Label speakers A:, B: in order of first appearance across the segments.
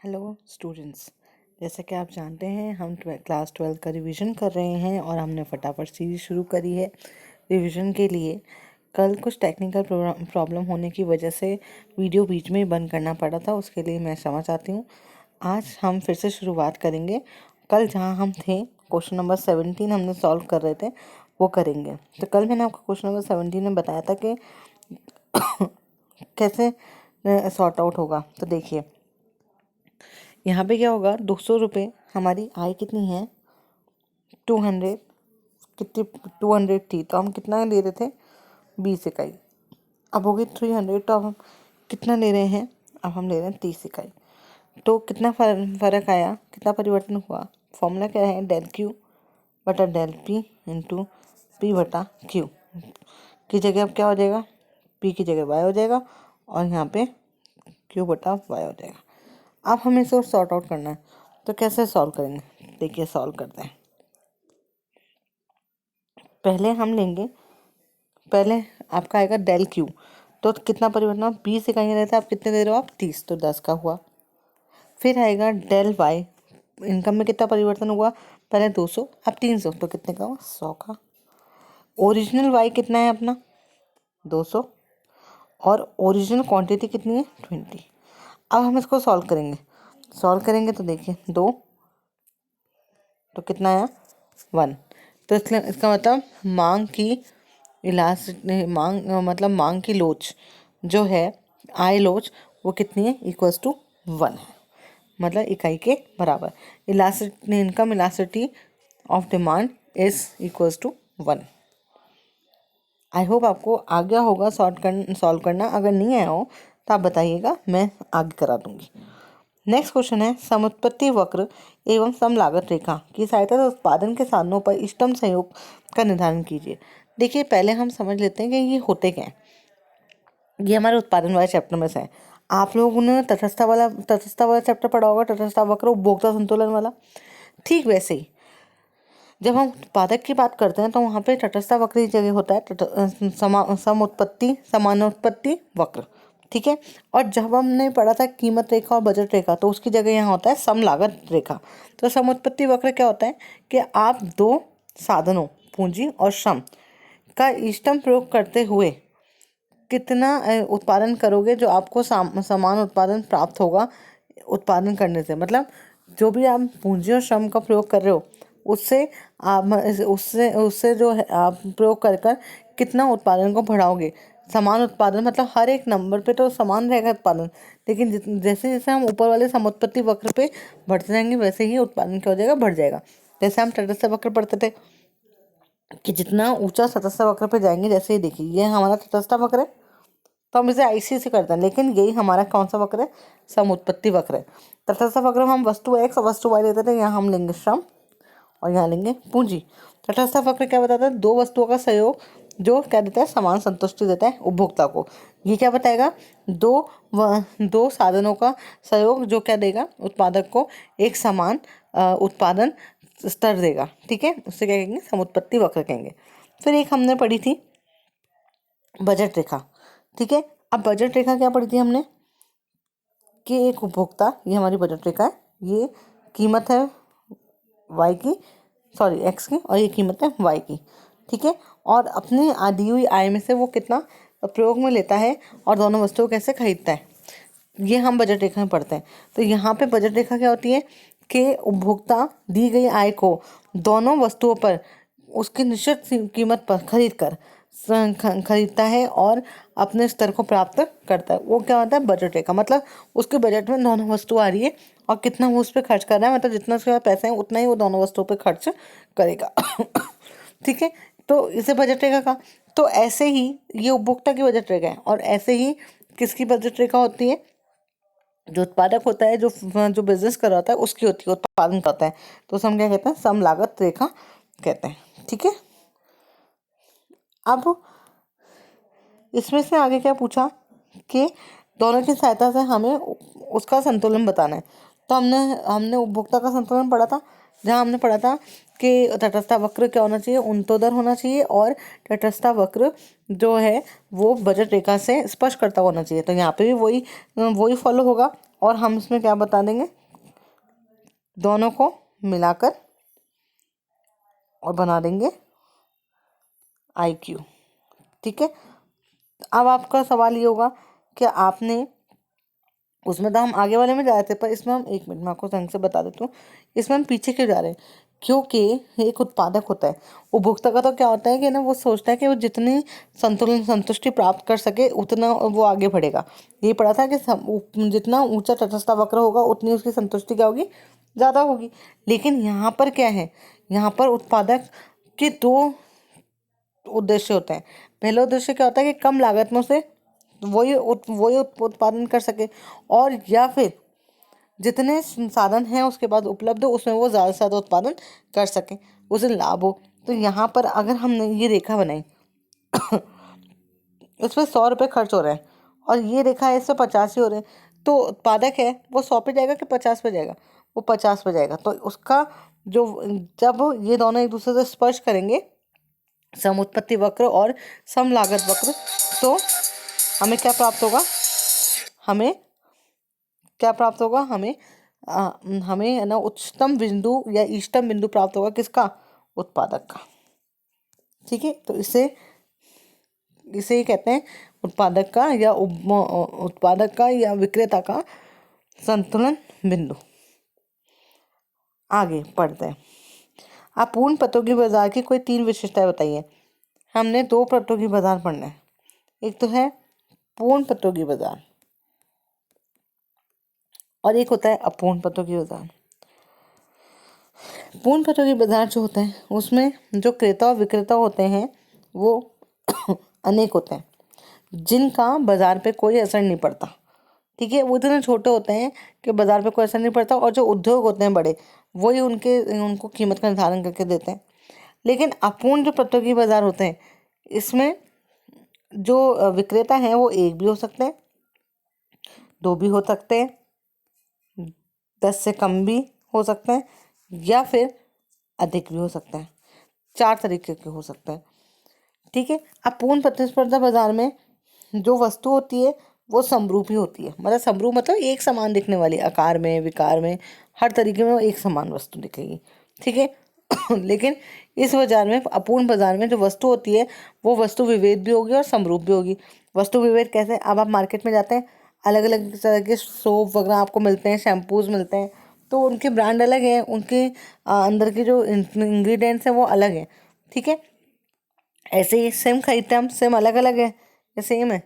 A: Hello students. जैसा कि आप जानते हैं हम क्लास 12 का रिवीजन कर रहे हैं और हमने फटाफट सीरीज शुरू करी है रिवीजन के लिए। कल कुछ टेक्निकल प्रॉब्लम होने की वजह से वीडियो बीच में ही बंद करना पड़ा था, उसके लिए मैं क्षमा चाहती हूँ। आज हम फिर से शुरुआत करेंगे। कल जहाँ हम थे क्वेश्चन नंबर 17 हमने सॉल्व कर रहे थे, वो करेंगे। तो कल मैंने आपको क्वेश्चन नंबर 17 में बताया था कि कैसे सॉर्ट आउट होगा। तो देखिए यहाँ पे क्या होगा, 200 रुपये हमारी आय कितनी है, 200। कितनी 200 थी तो हम कितना ले रहे थे, 20 इकाई। अब हो गई 300, तो अब हम कितना ले रहे हैं, अब हम ले रहे हैं 30 इकाई। तो कितना फ़र्क आया, कितना परिवर्तन हुआ। फॉर्मूला क्या है, डेल क्यू बटा डेल पी इंटू पी बटा क्यू की जगह अब क्या हो जाएगा, पी की जगह वाई हो जाएगा और यहाँ पे क्यू बटा वाई हो जाएगा। अब हमें इसे सॉर्ट आउट करना है, तो कैसे सॉल्व करेंगे, देखिए सॉल्व करते हैं। पहले हम लेंगे, पहले आपका आएगा डेल क्यू, तो कितना परिवर्तन, 20 इकाइयाँ रहता है, आप कितने दे रहे हो, आप 30, तो 10 का हुआ। फिर आएगा डेल वाई, इनकम में कितना परिवर्तन हुआ, पहले 200 अब 300, तो कितने का हुआ, 100 का। ओरिजिनल वाई कितना है अपना, 200, और ओरिजिनल क्वांटिटी कितनी है, 20। अब हम इसको सॉल्व करेंगे, तो देखिए 2, तो कितना आया, 1। तो इसलिए इसका मतलब मांग की मांग की लोच जो है, आई लोच, वो कितनी है, इक्वल्स टू 1 है, मतलब इकाई के बराबर। Income elasticity of demand is equals to 1। I hope आपको आ गया होगा सॉल्व करना। अगर नहीं आया हो तो आप बताइएगा, मैं आगे करा दूंगी। नेक्स्ट क्वेश्चन है, समुत्पत्ति वक्र एवं समलागत रेखा की सहायता से उत्पादन के साधनों पर इष्टतम संयोग का निर्धारण कीजिए। देखिए पहले हम समझ लेते हैं कि ये होते क्या हैं। ये हमारे उत्पादन वाले चैप्टर में से है। आप लोगों ने तटस्थता वाला चैप्टर पढ़ा होगा, तटस्थता वक्र उपभोक्ता संतुलन वाला। ठीक वैसे ही जब हम उत्पादक की बात करते हैं तो वहाँ पे तटस्थ वक्र की जगह होता है समानुत्पत्ति वक्र। ठीक है। और जब हमने पढ़ा था कीमत रेखा और बजट रेखा, तो उसकी जगह यहाँ होता है समलागत रेखा। तो समुत्पत्ति वक्र क्या होता है कि आप दो साधनों पूंजी और श्रम का इष्टतम प्रयोग करते हुए कितना उत्पादन करोगे, जो आपको समान उत्पादन प्राप्त होगा उत्पादन करने से। मतलब जो भी आप पूंजी और श्रम का प्रयोग कर रहे हो, उससे आप उससे उससे जो है आप प्रयोग कर कर कितना उत्पादन को बढ़ाओगे। समान उत्पादन मतलब हर एक नंबर पे तो समान रहेगा उत्पादन, लेकिन जैसे जैसे हम ऊपर वाले समुत्पत्ति वक्र पे बढ़ते जाएंगे, वैसे ही उत्पादन क्या हो जाएगा, बढ़ जाएगा। जैसे हम तटस्थ वक्र पढ़ते थे कि जितना ऊंचा तटस्थ वक्र पे जाएंगे, जैसे ही देखिए ये हमारा तटस्थ वक्र है, तो हम इसे आईसी से करते हैं, लेकिन यही हमारा कौन सा वक्र है, समुत्पत्ति वक्र है। तटस्थ वक्र में हम वस्तु एक्स और वस्तु वाई लेते थे, यहाँ हम लेंगे श्रम और यहाँ लेंगे पूंजी। तटस्थ वक्र क्या बताता है, दो वस्तुओं का सहयोग जो क्या देता है, समान संतुष्टि देता है उपभोक्ता को। ये क्या बताएगा, दो साधनों का सहयोग जो क्या देगा, उत्पादक को एक समान उत्पादन स्तर देगा। ठीक है, उससे क्या कहेंगे, समुत्पत्ति वक्र कहेंगे। फिर एक हमने पढ़ी थी बजट रेखा। ठीक है, अब बजट रेखा क्या पढ़ी थी हमने कि एक उपभोक्ता, ये हमारी बजट रेखा है, ये कीमत है वाई की, सॉरी एक्स की, और ये कीमत है वाई की। ठीक है, और अपनी दी हुई आय में से वो कितना प्रयोग में लेता है और दोनों वस्तुओं कैसे खरीदता है, ये हम बजट रेखा में पढ़ते हैं। तो यहाँ पे बजट रेखा क्या होती है कि उपभोक्ता दी गई आय को दोनों वस्तुओं पर उसकी निश्चित कीमत पर खरीदता है और अपने स्तर को प्राप्त करता है, वो क्या होता है, बजट रेखा। मतलब उसके बजट में दोनों वस्तु आ रही है और कितना वो उस पर खर्च कर रहा है, मतलब जितना उसके पास पैसे हैं उतना ही वो दोनों वस्तुओं पर खर्च करेगा। ठीक है, तो इसे बजट रेखा का। तो ऐसे ही ये उपभोक्ता की बजट रेखा है, और ऐसे ही किसकी बजट रेखा होती है, जो उत्पादक होता है, जो बिजनेस कर रहा होता है, उसकी होती है, उत्पादन करता है, तो उसे हम क्या कहते हैं, समलागत रेखा कहते हैं। ठीक है, अब इसमें से आगे क्या पूछा कि दोनों की सहायता से हमें उसका संतुलन बताना है। तो हमने हमने उपभोक्ता का संतुलन पढ़ा था, जहाँ हमने पढ़ा था कि तटस्थ वक्र क्या होना चाहिए, उन्तोदर होना चाहिए, और तटस्थ वक्र जो है वो बजट रेखा से स्पर्श करता होना चाहिए। तो यहाँ पे भी वही वही फॉलो होगा। और हम इसमें क्या बता देंगे, दोनों को मिलाकर और बना देंगे IQ। ठीक है, अब आपका सवाल ये होगा कि आपने, उसमें तो हम आगे वाले में जा रहे थे, पर इसमें हम, एक मिनट मैं आपको ढंग से बता देती हूँ, इसमें हम पीछे क्यों जा रहे हैं। क्योंकि एक उत्पादक होता है, उपभोक्ता का तो क्या होता है कि ना, वो सोचता है कि वो जितनी संतुलन संतुष्टि प्राप्त कर सके उतना वो आगे बढ़ेगा। ये पढ़ा था कि जितना ऊंचा तटस्थ वक्र होगा उतनी उसकी संतुष्टि क्या होगी, ज़्यादा होगी। लेकिन यहाँ पर क्या है, यहाँ पर उत्पादक के दो उद्देश्य होते हैं। पहला उद्देश्य क्या होता है कि कम लागत में उसे वही उत्पादन कर सके, और या फिर जितने साधन हैं उसके बाद उपलब्ध हो उसमें वो ज़्यादा से ज़्यादा उत्पादन कर सके, उसे लाभ हो। तो यहाँ पर अगर हमने ये रेखा बनाई उसमें 100 रुपये खर्च हो रहे हैं और ये रेखा है इसमें 50 ही हो रहे हैं, तो उत्पादक है वो 100 पे जाएगा कि 50 पे जाएगा, वो 50 पे जाएगा। तो उसका जो, जब ये दोनों एक दूसरे से स्पर्श करेंगे, सम उत्पत्ति वक्र और सम लागत वक्र, तो हमें क्या प्राप्त होगा, हमें क्या प्राप्त होगा, हमें है ना उच्चतम बिंदु या इष्टतम बिंदु प्राप्त होगा, किसका, उत्पादक का। ठीक है, तो इसे ही कहते हैं उत्पादक का या उत्पादक का या विक्रेता का संतुलन बिंदु। आगे पढ़ते हैं। आप पूर्ण प्रतियोगी बाजार की कोई 3 विशेषताएं बताइए। हमने 2 प्रतियोगी बाजार पढ़ने हैं, एक तो है पूर्ण प्रतियोगी बाजार और एक होता है अपूर्ण प्रतियोगी बाजार। पूर्ण प्रतियोगी बाजार जो होता है उसमें जो क्रेता और विक्रेता होते हैं वो अनेक होते हैं, जिनका बाजार पे कोई असर नहीं पड़ता। ठीक है, वो इतने छोटे होते हैं कि बाजार पे कोई असर नहीं पड़ता, और जो उद्योग होते हैं बड़े, वही उनको कीमत का निर्धारण करके देते हैं। लेकिन अपूर्ण जो प्रतियोगी बाजार होते हैं, इसमें जो विक्रेता हैं वो एक भी हो सकते हैं, 2 भी हो सकते हैं, 10 से कम भी हो सकते हैं, या फिर अधिक भी हो सकते हैं। 4 तरीके के हो सकते हैं। ठीक है, अब पूर्ण प्रतिस्पर्धा बाजार में जो वस्तु होती है वो समरूपी होती है, मतलब समरूप मतलब एक समान दिखने वाली, आकार में, विकार में, हर तरीके में वो एक समान वस्तु दिखेगी। ठीक है लेकिन इस बाजार में, अपूर्ण बाजार में, जो वस्तु होती है वो वस्तु विभेद भी होगी और समरूप भी होगी। वस्तु विभेद कैसे, अब आप मार्केट में जाते हैं, अलग अलग तरह के सोप वगैरह आपको मिलते हैं, शैम्पूज मिलते हैं, तो उनके ब्रांड अलग हैं, उनके अंदर के जो इंग्रेडिएंट्स हैं वो अलग हैं। ठीक है, ऐसे ही सिम खरीदते हैं हम, सिम अलग अलग है या सेम है,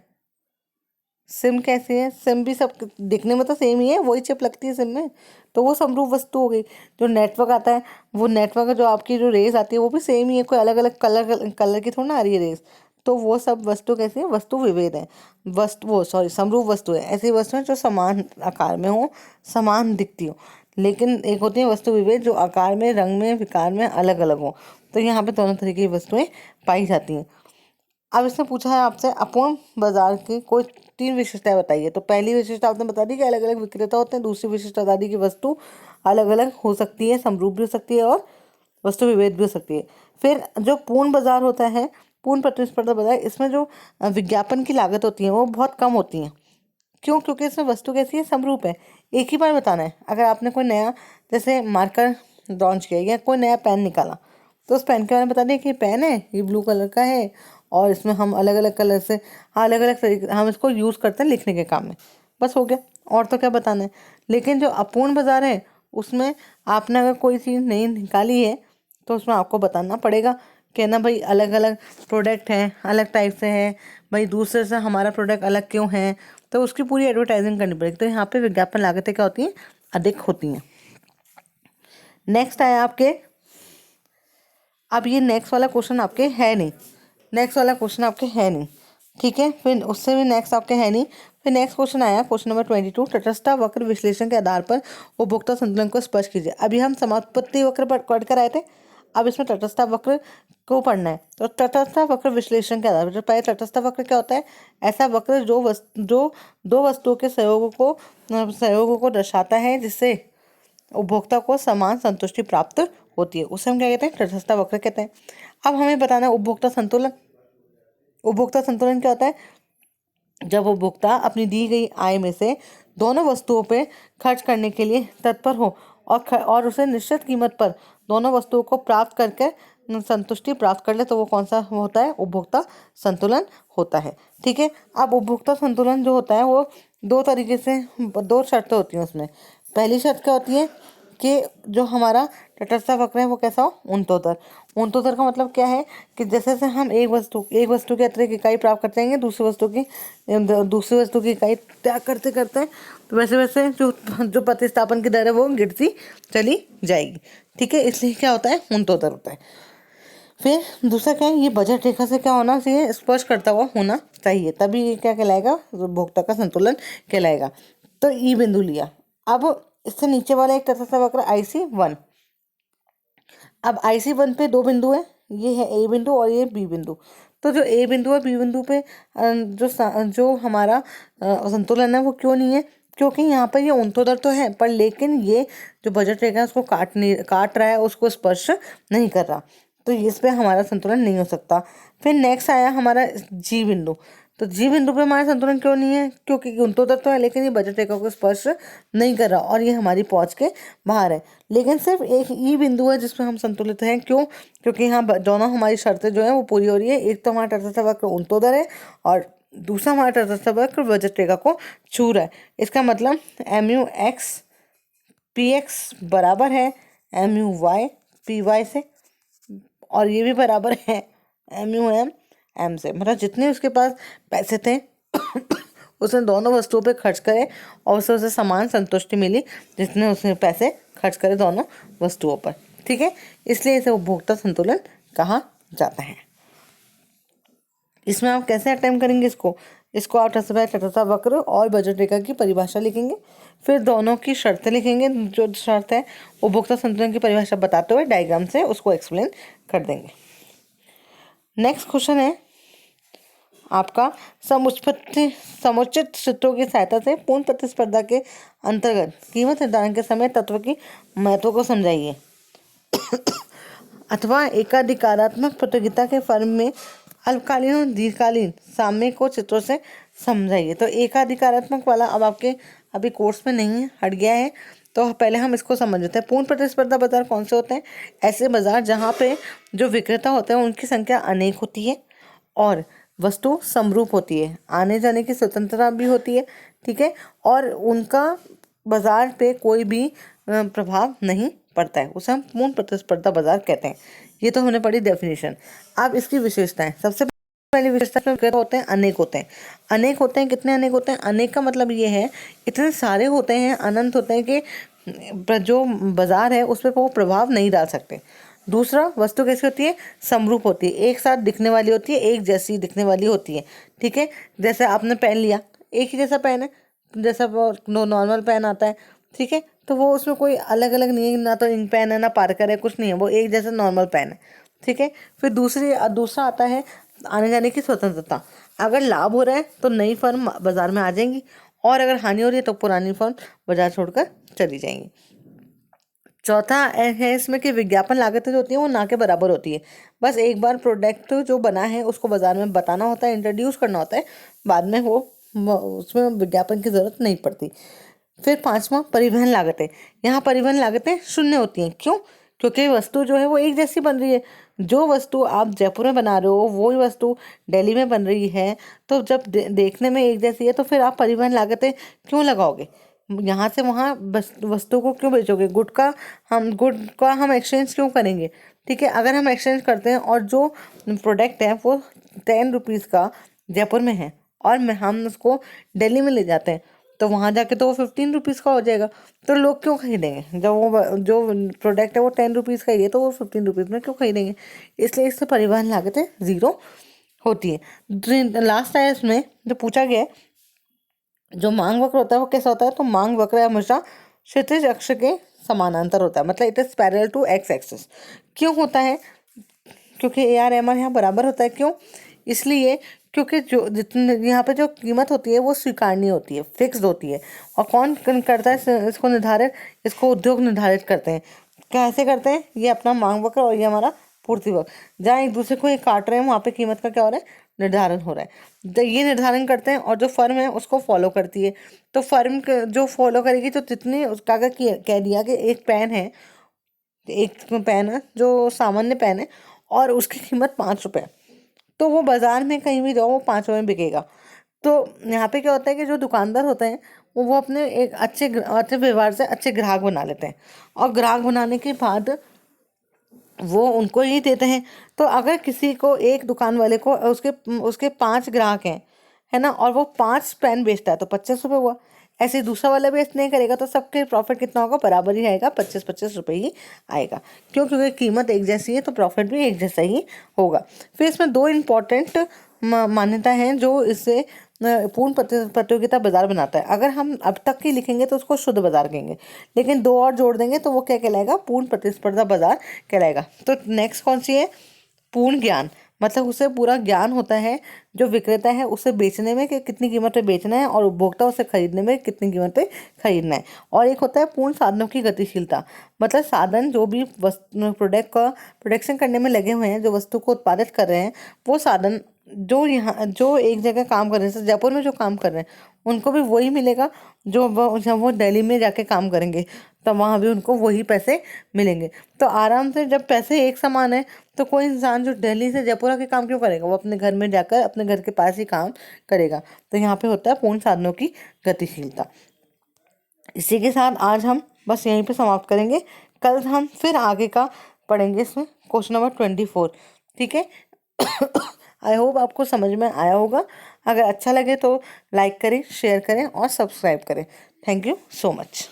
A: सिम कैसी है, सिम भी सब दिखने में तो सेम ही है, वही चिप लगती है सिम में, तो वो समरूप वस्तु हो गई। जो नेटवर्क आता है, वो नेटवर्क जो आपकी जो रेस आती है वो भी सेम ही है, कोई अलग अलग कलर की थोड़ा ना आ रही है रेस, तो वो सब वस्तु कैसी है, वस्तु विभेद है, समरूप वस्तु है। ऐसी वस्तु है जो समान आकार में हो, समान दिखती हो, लेकिन एक होती है वस्तु विभेद जो आकार में, रंग में, विकार में अलग अलग हो। तो यहाँ पे दोनों तरीके की वस्तुएं पाई जाती हैं। अब इसने पूछा है आपसे अपूर्ण बाजार की कोई 3 विशेषताएं बताइए। तो पहली विशेषता आपने बता दी कि अलग अलग विक्रेता होते हैं। दूसरी विशेषता बता दी कि वस्तु अलग अलग हो सकती है, समरूप भी हो सकती है और वस्तु विभेद भी हो सकती है। फिर जो पूर्ण बाजार होता है, पूर्ण प्रतिस्पर्धा बाजार, इसमें जो विज्ञापन की लागत होती है वो बहुत कम होती है। क्यों, क्योंकि इसमें वस्तु कैसी है, समरूप है। एक ही बार बताना है। अगर आपने कोई नया जैसे मार्कर लॉन्च किया या कोई नया पेन निकाला, तो उस पेन के बारे में बता दें कि ये पेन है, ये ब्लू कलर का है और इसमें हम अलग अलग कलर से, अलग अलग तरीके हम इसको यूज़ करते हैं लिखने के काम में, बस हो गया। और तो क्या बताना है। लेकिन जो अपूर्ण बाजार है उसमें आपने अगर कोई चीज़ नई निकाली है तो उसमें आपको बताना पड़ेगा कि ना भाई अलग अलग प्रोडक्ट हैं, अलग टाइप से हैं, भाई दूसरे से हमारा प्रोडक्ट अलग क्यों है, तो उसकी पूरी एडवर्टाइजिंग करनी पड़ेगी। तो यहाँ पे विज्ञापन लागतें क्या होती हैं, अधिक होती हैं। नेक्स्ट आया आपके, अब ये नेक्स्ट वाला क्वेश्चन आपके है नहीं, नेक्स्ट वाला क्वेश्चन आपके है नहीं। ठीक है, फिर उससे भी नेक्स्ट आपके है नहीं। फिर नेक्स्ट क्वेश्चन आया, क्वेश्चन नंबर 22, तटस्थ वक्र विश्लेषण के आधार पर उपभोक्ता संतुलन को स्पष्ट कीजिए। अभी हम समापत्ति वक्र पर पढ़ कर आए थे, अब इसमें तटस्थ वक्र को पढ़ना है। तो तटस्थ वक्र विश्लेषण के आधार पर, पहले तटस्थ वक्र क्या होता है, ऐसा वक्र जो दो वस्तुओं के सहयोगों को दर्शाता है जिससे उपभोक्ता को समान संतुष्टि प्राप्त होती है, उसे हम क्या कहते हैं, तटस्थ वक्र कहते हैं। अब हमें बताना है उपभोक्ता संतुलन। उपभोक्ता संतुलन क्या होता है, जब उपभोक्ता अपनी दी गई आय में से दोनों वस्तुओं पे खर्च करने के लिए तत्पर हो और उसे निश्चित कीमत पर दोनों वस्तुओं को प्राप्त करके संतुष्टि प्राप्त कर ले, तो वो कौन सा होता है? उपभोक्ता संतुलन होता है। ठीक है। अब उपभोक्ता संतुलन जो होता है वो दो तरीके से, दो शर्तें होती हैं उसमें। पहली शर्त क्या होती है कि जो हमारा तटस्थ वक्र है वो कैसा हो? ऊर्ध्वाधर। ऊर्ध्वाधर का मतलब क्या है कि जैसे से हम एक वस्तु की अतिरिक्त इकाई प्राप्त करते जाएंगे, दूसरी वस्तु की इकाई त्याग करते करते, तो वैसे वैसे जो जो प्रतिस्थापन की दर है वो गिरती चली जाएगी। ठीक है, इसलिए क्या होता है? ऊर्ध्वाधर होता है। फिर दूसरा क्या है? ये बजट रेखा से क्या होना चाहिए? स्पर्श करता हुआ होना चाहिए, तभी ये क्या कहलाएगा? उपभोक्ता का संतुलन कहलाएगा। तो ई बिंदु लिया। अब इससे नीचे वाला एक तटस्थ वक्र IC1। अब IC1 पे दो बिंदु है, ये है A बिंदु और ये B बिंदु। तो जो A बिंदु है B बिंदु पे जो हमारा संतुलन है वो क्यों नहीं है? क्योंकि यहाँ पर ये ऊर्ध्वाधर तो है, पर लेकिन ये जो बजट रेखा है उसको काट रहा है, उसको स्पर्श नहीं कर रहा, तो इस पे हमारा संतुलन नहीं हो सकता। फिर नेक्स्ट आया हमारा G बिंदु। तो G बिंदु पे हमारा संतुलन क्यों नहीं है? क्योंकि ऊर्ध्वाधर तो है लेकिन ये बजट रेखा को स्पर्श नहीं कर रहा और ये हमारी पहुंच के बाहर है। लेकिन सिर्फ एक ई बिंदु है जिसमें हम संतुलित हैं। क्यों? क्योंकि यहाँ दोनों हमारी शर्तें जो है वो पूरी हो रही है। एक तो हमारा तटस्थ वक्र ऊर्ध्वाधर है और दूसरा हमारा तटस्थ वक्र बजट रेखा को छू रहा है। इसका मतलब MUX PX बराबर है MUY PY से, और ये भी बराबर है MUM M से। मतलब जितने उसके पास पैसे थे उसने दोनों वस्तुओं पे खर्च करे और उसे समान संतुष्टि मिली जितने उसने पैसे खर्च करे दोनों वस्तुओं पर। ठीक है, इसलिए इसे उपभोक्ता संतुलन कहा जाता है। इसमें आप कैसे अटेम्प्ट करेंगे इसको आप तटस्थ वक्र और बजट रेखा की परिभाषा लिखेंगे, फिर दोनों की शर्तें लिखेंगे। जो शर्त है उपभोक्ता संतुलन की परिभाषा बताते हुए डायग्राम से उसको एक्सप्लेन कर देंगे। नेक्स्ट क्वेश्चन है आपका, समुचित सूत्रों की सहायता से पूर्ण प्रतिस्पर्धा के अंतर्गत कीमत निर्धारण के समय तत्व की महत्व को समझाइए अथवा एकाधिकारात्मक प्रतियोगिता के फर्म में अल्पकालीन और दीर्घकालीन साम्य को चित्रों से समझाइए। तो एकाधिकारात्मक वाला अब आपके अभी कोर्स में नहीं है, हट गया है, तो पहले हम इसको समझ लेते हैं। पूर्ण प्रतिस्पर्धा बाजार कौन से होते हैं? ऐसे बाजार जहाँ पे जो विक्रेता होते हैं उनकी संख्या अनेक होती है और वस्तु समरूप होती है, आने जाने की स्वतंत्रता भी होती है। ठीक है, और उनका बाजार पे कोई भी प्रभाव नहीं पड़ता है, उसे हम पूर्ण प्रतिस्पर्धा बाजार कहते हैं। ये तो हमने पढ़ी डेफिनेशन। अब इसकी विशेषताएं, सबसे पहली विशेषता में विक्रेता होते हैं अनेक होते हैं। अनेक होते हैं, कितने अनेक होते हैं? अनेक का मतलब ये है इतने सारे होते हैं, अनंत होते हैं कि जो बाजार है उस पर वो प्रभाव नहीं डाल सकते। दूसरा, वस्तु कैसी होती है? समरूप होती है, एक साथ दिखने वाली होती है, एक जैसी दिखने वाली होती है। ठीक है, जैसे आपने पेन लिया, एक ही जैसा पेन है, जैसा वो नॉर्मल पेन आता है। ठीक है, तो वो उसमें कोई अलग अलग नहीं है, ना तो इंक पेन है ना पार्कर है, कुछ नहीं है, वो एक जैसा नॉर्मल पेन है। ठीक है, फिर दूसरा आता है आने जाने की स्वतंत्रता। अगर लाभ हो रहा है तो नई फर्म बाजार में आ जाएंगी और अगर हानि हो रही है तो पुरानी फर्म बाजार छोड़कर चली जाएंगी। चौथा है इसमें कि विज्ञापन लागतें जो होती हैं वो ना के बराबर होती है। बस एक बार प्रोडक्ट जो बना है उसको बाजार में बताना होता है, इंट्रोड्यूस करना होता है, बाद में उसमें विज्ञापन की ज़रूरत नहीं पड़ती। फिर पांचवा, परिवहन लागतें। यहाँ परिवहन लागतें शून्य होती हैं। क्यों? क्योंकि वस्तु जो है वो एक जैसी बन रही है। जो वस्तु आप जयपुर में बना रहे हो वही वस्तु दिल्ली में बन रही है, तो जब देखने में एक जैसी है तो फिर आप परिवहन लागतें क्यों लगाओगे? यहाँ से वहाँ वस्तु को क्यों बेचोगे? गुड का हम एक्सचेंज क्यों करेंगे? ठीक है, अगर हम एक्सचेंज करते हैं और जो प्रोडक्ट है वो 10 रुपीज़ का जयपुर में है और हम उसको दिल्ली में ले जाते हैं, तो वहाँ जाके तो वो 15 रुपीज़ का हो जाएगा। तो लोग क्यों खरीदेंगे? जब वो जो प्रोडक्ट है वो 10 रुपीज़ का ही है तो वो 15 रुपीज़ में क्यों खरीदेंगे? इसलिए इससे परिवहन लागतें ज़ीरो होती है। लास्ट है इसमें जो पूछा गया है, जो मांग वक्र होता है वो कैसा होता है? तो मांग वक्र हमेशा क्षैतिज अक्ष के समानांतर होता है, मतलब it is parallel to X axis. क्यों होता है? क्योंकि AR MR यहाँ बराबर होता है। क्यों? इसलिए क्योंकि जो जितने यहाँ पे जो कीमत होती है वो स्वीकारनीय होती है, फिक्स्ड होती है। और कौन करता है इसको निर्धारित? इसको उद्योग निर्धारित करते हैं। कैसे करते हैं? ये अपना मांग वक्र और ये हमारा पूर्ति वक्र, जहाँ एक दूसरे को ये काट रहे हैं वहाँ पे कीमत का क्या हो रहा है? निर्धारण हो रहा है। तो ये निर्धारण करते हैं और जो फर्म है उसको फॉलो करती है। तो फर्म जो फॉलो करेगी तो जितनी उसका अगर कह दिया कि एक पेन है, एक पेन है जो सामान्य पेन है और उसकी कीमत 5 रुपये, तो वो बाजार में कहीं भी जाओ वो 5 रुपये में बिकेगा। तो यहाँ पे क्या होता है कि जो दुकानदार होते हैं वो अपने एक अच्छे व्यवहार से अच्छे ग्राहक बना लेते हैं, और ग्राहक बनाने के बाद वो उनको ही देते हैं। तो अगर किसी को, एक दुकान वाले को, उसके उसके 5 ग्राहक हैं, है ना, और वो 5 पेन बेचता है तो 25 रुपये हुआ। ऐसे ही दूसरा वाला भी ऐसे नहीं करेगा तो सबके प्रॉफिट कितना होगा, बराबर ही आएगा, 25-25 रुपये ही आएगा। क्यों? क्योंकि कीमत एक जैसी है तो प्रॉफिट भी एक जैसा ही होगा। फिर इसमें 2 इम्पॉर्टेंट मान्यता हैं जो इससे पूर्ण प्रतियोगिता बाजार बनाता है। अगर हम अब तक की लिखेंगे तो उसको शुद्ध बाजार कहेंगे, लेकिन 2 और जोड़ देंगे तो वो क्या कहलाएगा, पूर्ण प्रतिस्पर्धा बाजार कहलाएगा। तो नेक्स्ट कौन सी है? पूर्ण ज्ञान, मतलब उसे पूरा ज्ञान होता है जो विक्रेता है उसे बेचने में कि कितनी कीमत पे बेचना है और उपभोक्ता उसे खरीदने में कितनी कीमत पे खरीदना है। और एक होता है पूर्ण साधनों की गतिशीलता, मतलब साधन जो भी प्रोडक्ट का प्रोडक्शन करने में लगे हुए हैं, जो वस्तु को उत्पादित कर रहे हैं, वो साधन जो एक जगह काम कर रहे हैं, जैसे जयपुर में जो काम कर रहे हैं उनको भी वही मिलेगा जो जब वो दिल्ली में जाके काम करेंगे तो वहाँ भी उनको वही पैसे मिलेंगे। तो आराम से, जब पैसे एक समान है तो कोई इंसान जो दिल्ली से जयपुर आके काम क्यों करेगा, वो अपने घर में जाकर अपने घर के पास ही काम करेगा। तो यहाँ पे होता है पूर्ण साधनों की गतिशीलता। इसी के साथ आज हम बस यहीं पे समाप्त करेंगे। कल हम फिर आगे का पढ़ेंगे, इसमें क्वेश्चन नंबर 24। ठीक है। आई होप आपको समझ में आया होगा। अगर अच्छा लगे तो लाइक करें, शेयर करें और सब्सक्राइब करें। Thank you so much.